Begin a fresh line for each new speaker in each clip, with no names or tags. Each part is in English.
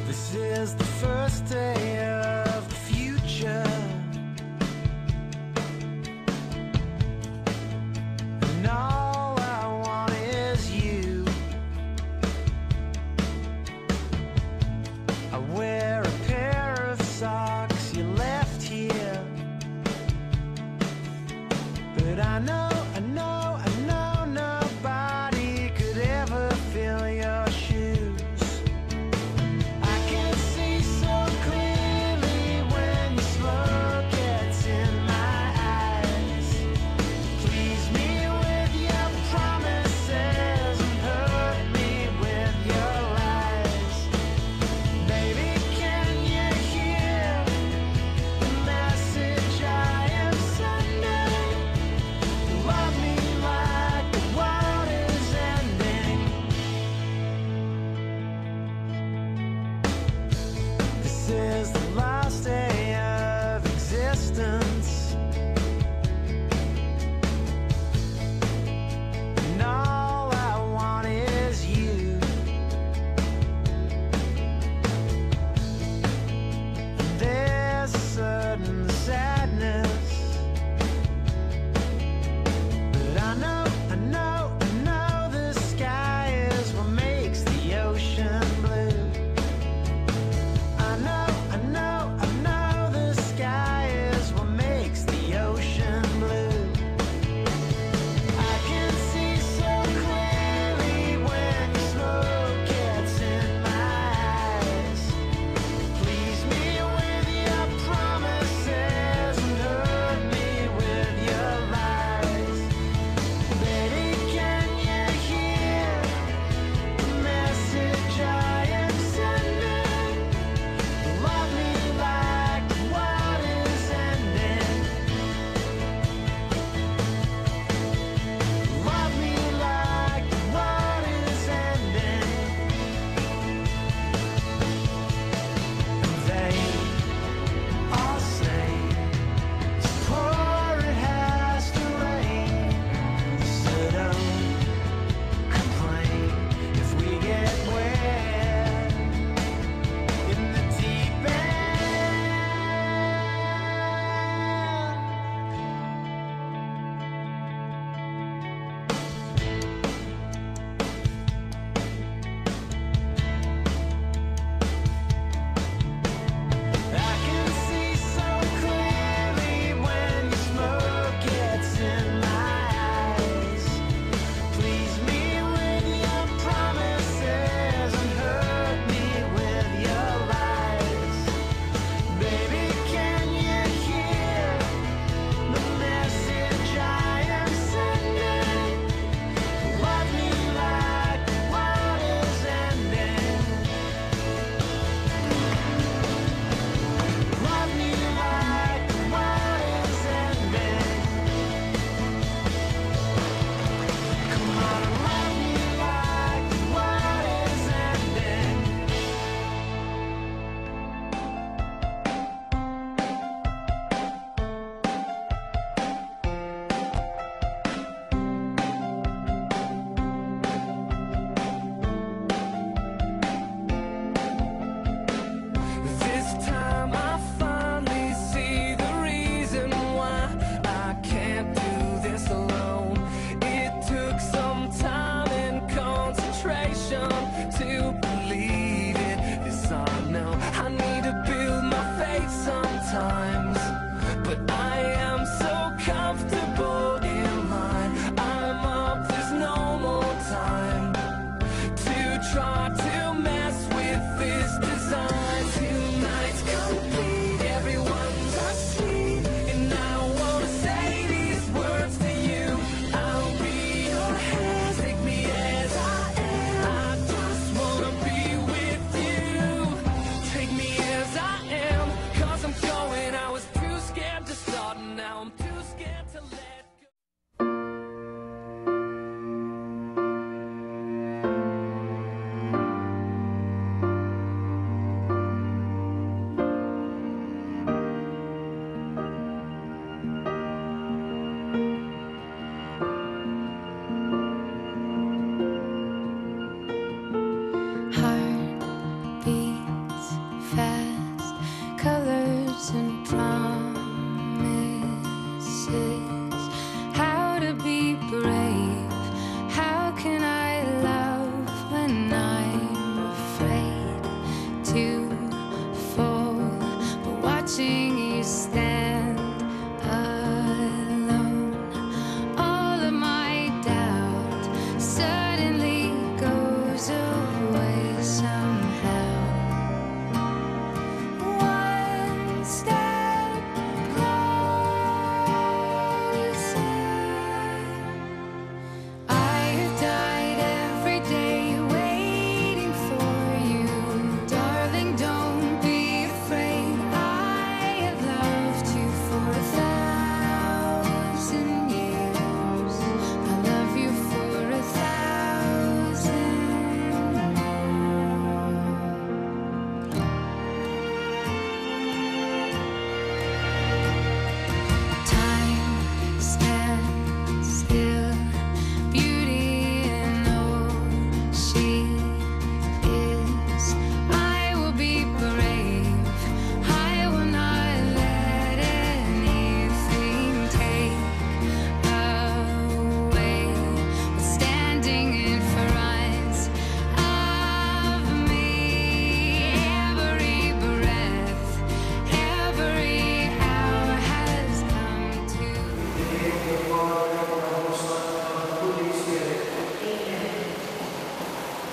This is the first day of the future, and all I want is you. I wear a pair of socks you left here, but I know nobody could ever fill your shoes. I can see so clear.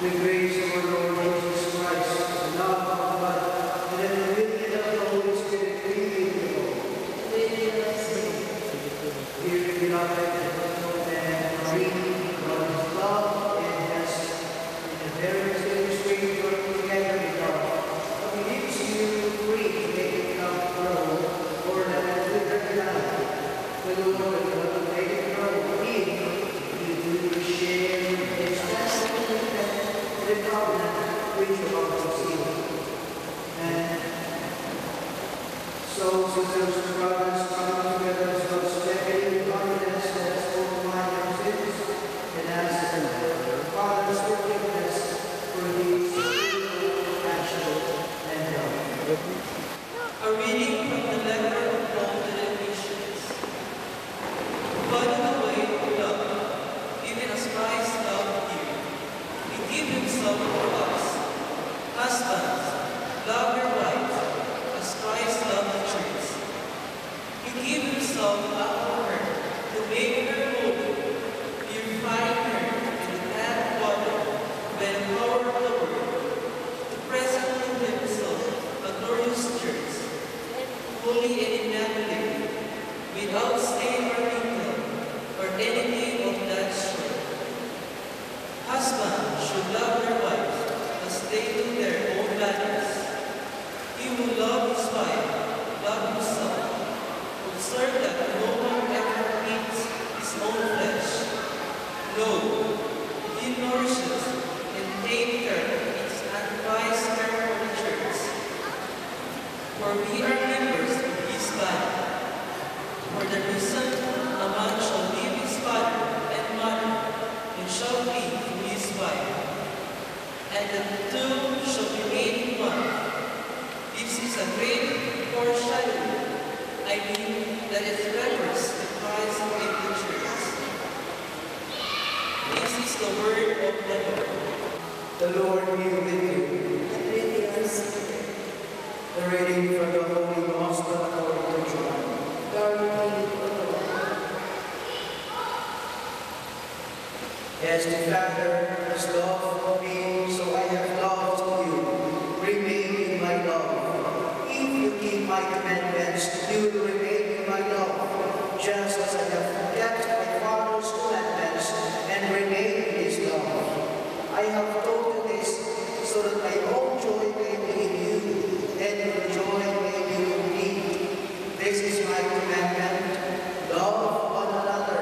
The grace of our Lord Jesus Christ, the love of God, and the communion of the Holy Spirit be with you all. Dear beloved, and reading God's love and has in a very mysterious way worked together with God. But He gives you free to make it come grow, or let it wither down. The Lord will make it grow if you do share His the covenant which about to see. And so, sisters and brothers, come together as God's stepping in confidence that has overcome our sins, and ask the Father's forgiveness for these actual and done.
A reading from the letter of Paul to the Ephesians. By the way of love, even as Christ loved you, He gave Himself for us. Husbands, love your wives, as Christ loved the church. He gave Himself up for her, to make her holy, purifying her in the path of water by the power of the word, to present in Himself a glorious church, holy and immaculate, without stain or wrinkle, or anything of that sort. Husbands should love their wives as they do their own bodies. He who loves his wife loves himself. Observe that no one ever hates his own flesh. No, he nourishes and takes care and sanctifies her for the church. For we are members of his body. For the reason a man shall leave his father and mother and shall cleave to his wife, and the two shall be made one. This is a great foreshadowing. I mean that it refers to Christ in the church. This is the word of the Lord.
The Lord be with you. The reading from the Holy Gospel according to John. As the Father has loved me, so I have loved you. Remain in my love. If you keep my commandments, you will remain in my love, just as I have kept my Father's commandments and remain in his love. I have told you this so that my own joy may be in you, and your joy may be complete. This is my commandment: love one another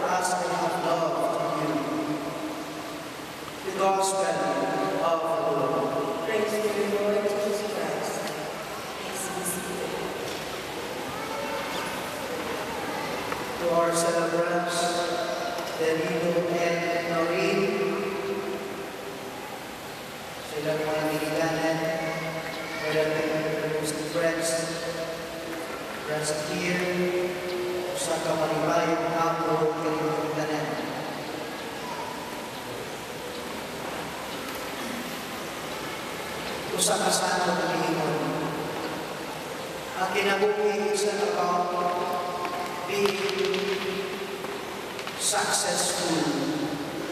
as I have loved you. The Gospel of the Lord.
Praise to you, Lord Jesus Christ. Peace be still.
To our celebrants, Danilo and Noreen, sila mga niliganan, relatives and friends, just here, sa kamalimayong hapon kalimutanan. Usa ka santo kalihiman, ang kinabuhi is about being successful,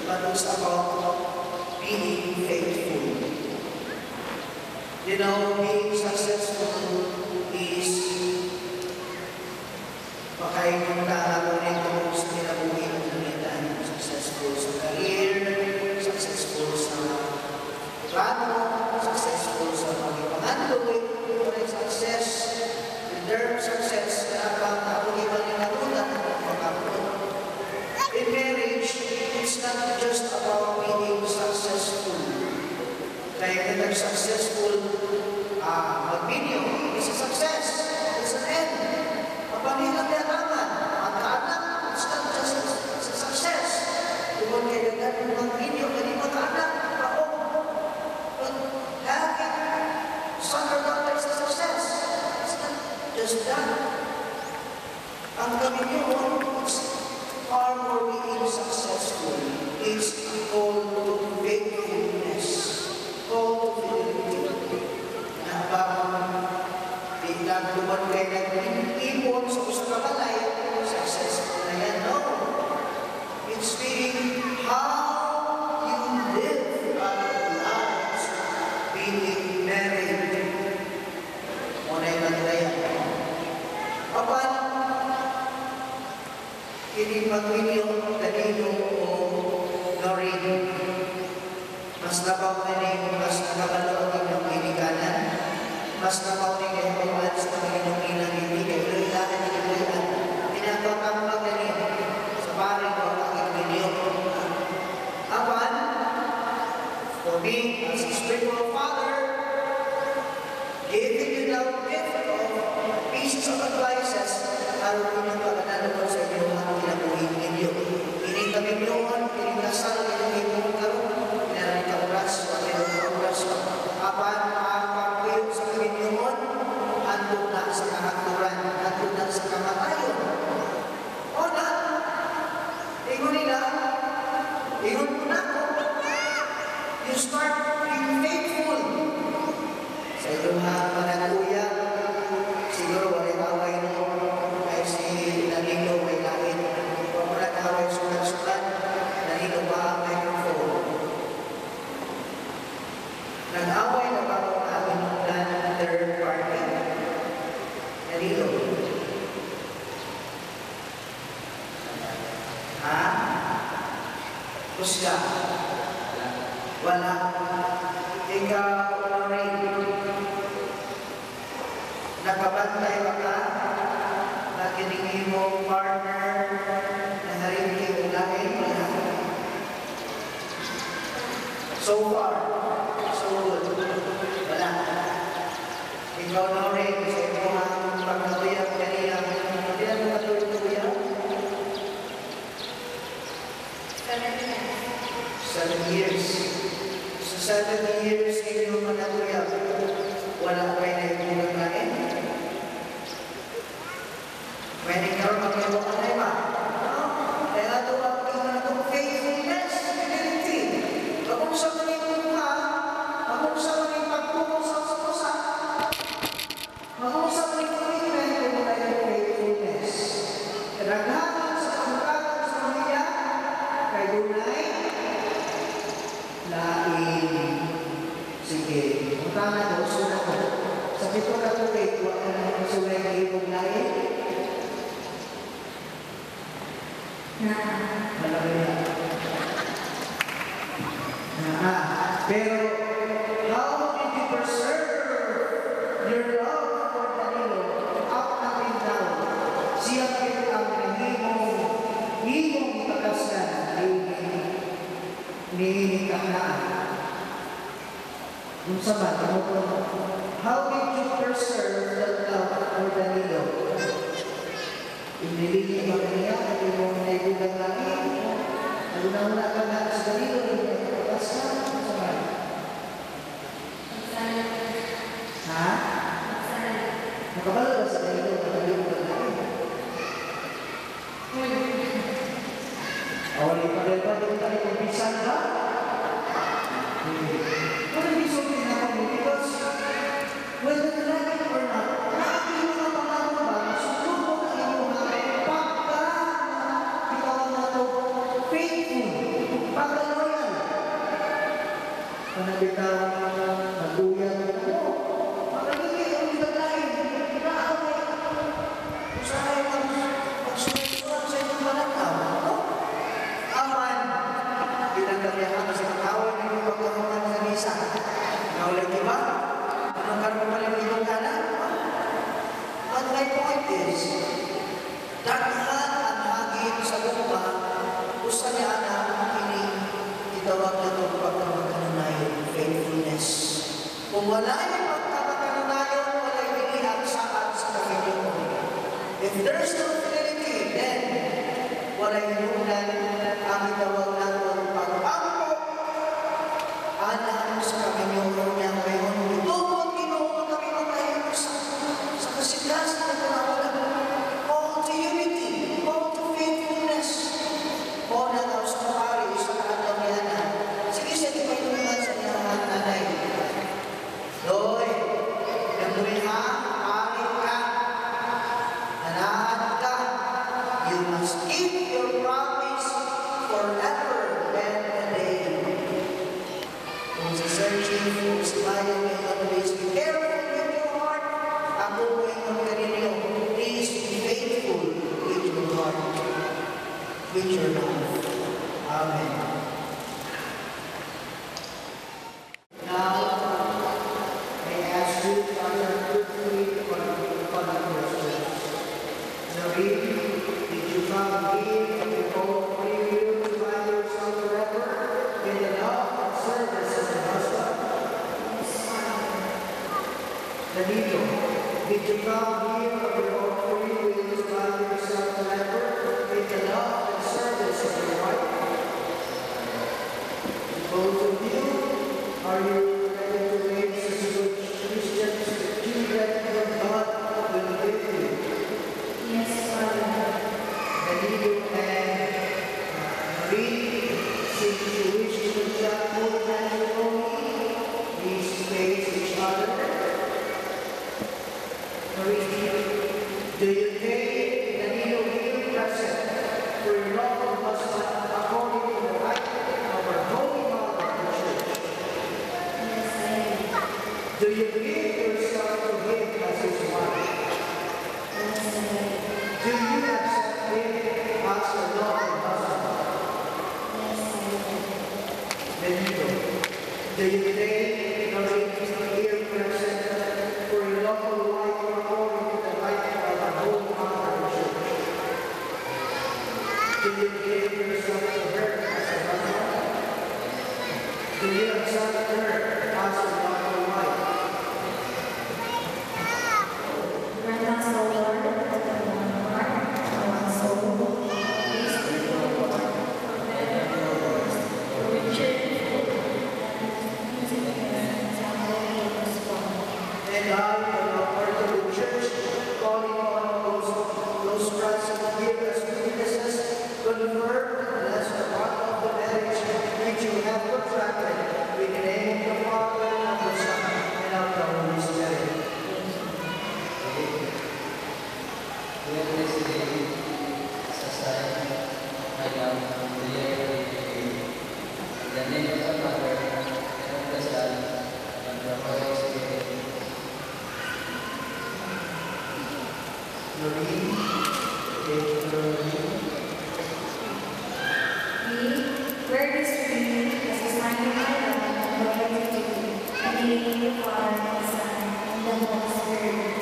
but it's about being faithful. You know, being successful is makainuntahan mo rin kung sa kinabuhi ng kanitan. Successful sa career, successful sa plano, successful sa pagkipangandoy, or success, return success na ang kapulipan ni Narunan at pagkakapon. In marriage, it's not just about being successful. Kaya kung successful, mag-video, it's a success, it's an end. Mapanilang yataman, magkaanak, it's not just a success. Kung kaya gagawin mag-video, hindi magkaanak, just that. Ang Panginoon is far more being successful. It's called to faithfulness, called to fidelity. Na bang biglang duman kayo nag-ibon sa usakalay, successful na yan, no? It's being how you live pagwilyo, Danilo o Noreen, mas nabaw na rin, mas nakabalo ang inyong kiniganan, mas nabaw na rin ang pagwalis ng inyong ilang ibigay, lulilaan at ilulian, pinatotambag na rin sa paring ko ang pagwilyo. Apan, for me, as a spiritual father, giving you the gift of pieces of advices, araw ko niyang pagkanalan sa inyo ang pinabuhin ninyo. Ining kabiblohan, ining kasal, ining ibong karoon, ining kauras, ining kauras, apan pagpapuyo sa kabiblohan, andun na sa kahaturan, andun na sa kamatayon. O na, ingon nila, ingon mo na ko, you start being faithful. Sa inyong mga kuya, siguro walang away mo, ay si Danilo may lain. Kung walang away sulat-sulat, Danilo ba ang microphone? Nag-away na ba kung namin ng third party? Danilo. Ha? Kusga? Wala. Ikaw, Lorraine, nakabantay ba ka na kiningi mo partner na naringgit ang lain? So far, so good. Wala. Ikaw, Lorraine, sa ito ang pagkatuyang kanina. Hindi na mo katuyang-tuyang? 7 years. Sa 7 years, hindi mo matuyang. Wala kayo na ibungang lain. May nagkaroon ang kayo ang lema. Kaya ito ang tingnan itong faithfulness, fidelity. Bagong sa maning ka, bagong sa maning pagpupong sa usa. Bagong sa maning commitment, kung na yung faithfulness. Kadaghanan sa pagkakas sa pamilya, kay Dunay, lain. Sige, ang tangan ko, sunod ko. Sa pito na tuloy, huwag ka na masulay ng ibong lain. Malaki na. Pero, how did you preserve your love for Danilo up until now? Siya kayo ang himong ipagkaslan ni Kaknaan. Kung sabat, how did you preserve that love for Danilo? Inilili ba kaniya at yung naibugang langit? Naguna-una ka na sa Danilo, hindi ka kapag ka sa bahay. Ha? Nakabalo ba sa Danilo na naibugang langit? Awali pa rin ba? Doon tayo kumpisan ba? What are we talking about? Because whether you like it or not, nakakita ka pa nga ba, susunod ang iyong pagka ikaw na ito faithful, pagka loyal. Panabitawan naguyang mo, pagkagigil ang ibaglain, naaway. Kung saan ay magsusunod sa inyong malakaw, aman, pinagkalihan ka sa katawan ng iyong pagkakuman sa misa. Naulit diba? Anong karoon pala ng iyong kanan? But my point is, daghan ang hagin sa lumba, gusto niya na ini itawag na ito pagkakanunayon, faithfulness. Kung wala yung pagkakanunayon, wala yung inihan saan sa Panginoon. If there's no fidelity, then wala yung lunan ang itawag na ito pag-angko. Anak sa Panginoon niya ngayon, ito po Ginoo kami magkayo sa kasiglasan na tinawalan. Call to unity, call to faithfulness. O na daw sa pari, sa katawyanan. Sige siya, di ba yung sa inyong nanay? Loy, namuliha, alit ka, nanahan ka. You must keep your promise. Are you ready to raise as good Christians, the children of God will live with?
Yes, Father.
Danilo and Marie, since you wish to conduct more matrimony, please face each other. Marie, do you take Danilo here present for your lawful husband according to the right of our Holy Mother, the Church?
Yes, I am.
Do you give yourself to him as his wife?
Yes, I am.
Do you accept him as your lawful husband?
Yes, I am.
Benito, do you take Marie here present for your lawful wife according to the right of our Holy Mother, the Church? Do you give yourself to her as a husband? Do you accept her as your lawful wife?
Grant us, O Lord, that one heart and one soul, peace with the Lord, for better and worse, for richer and fuller, and music and example of us one.
And I, the Lord of the Church, calling on those present here as witnesses, confirm and bless the bond of the marriage which you have contracted in the name of the Father, and of the Son, and of the Holy Spirit. Marie, take the ring.
We wear this ring as a sign of my love and loyalty to you, and in the name of the Father, and the Son, and the Holy Spirit.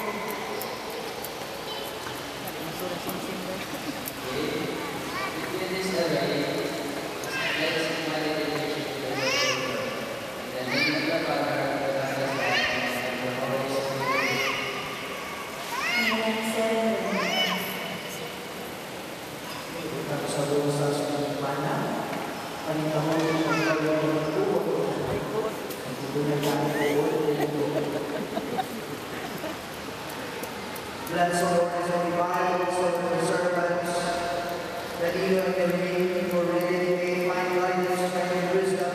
Amen.
Sa dosa sa mana, panitahon ng pagkakas ng tuwa. Ito na bless all the Holy Bible, so the servants, that you and your name for reading may find guidance and wisdom,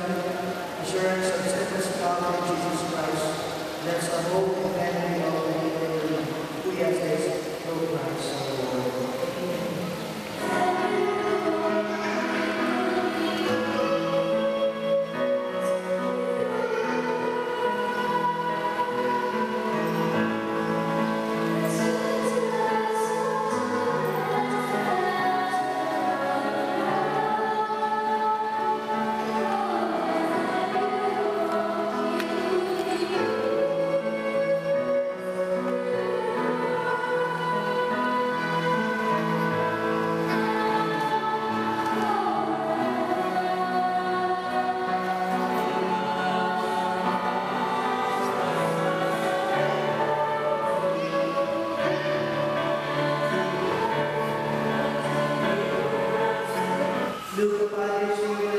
assurance of steadfast love in Jesus Christ. Bless the whole family of the Lord, who has this through Christ our Lord. Luke, the Father,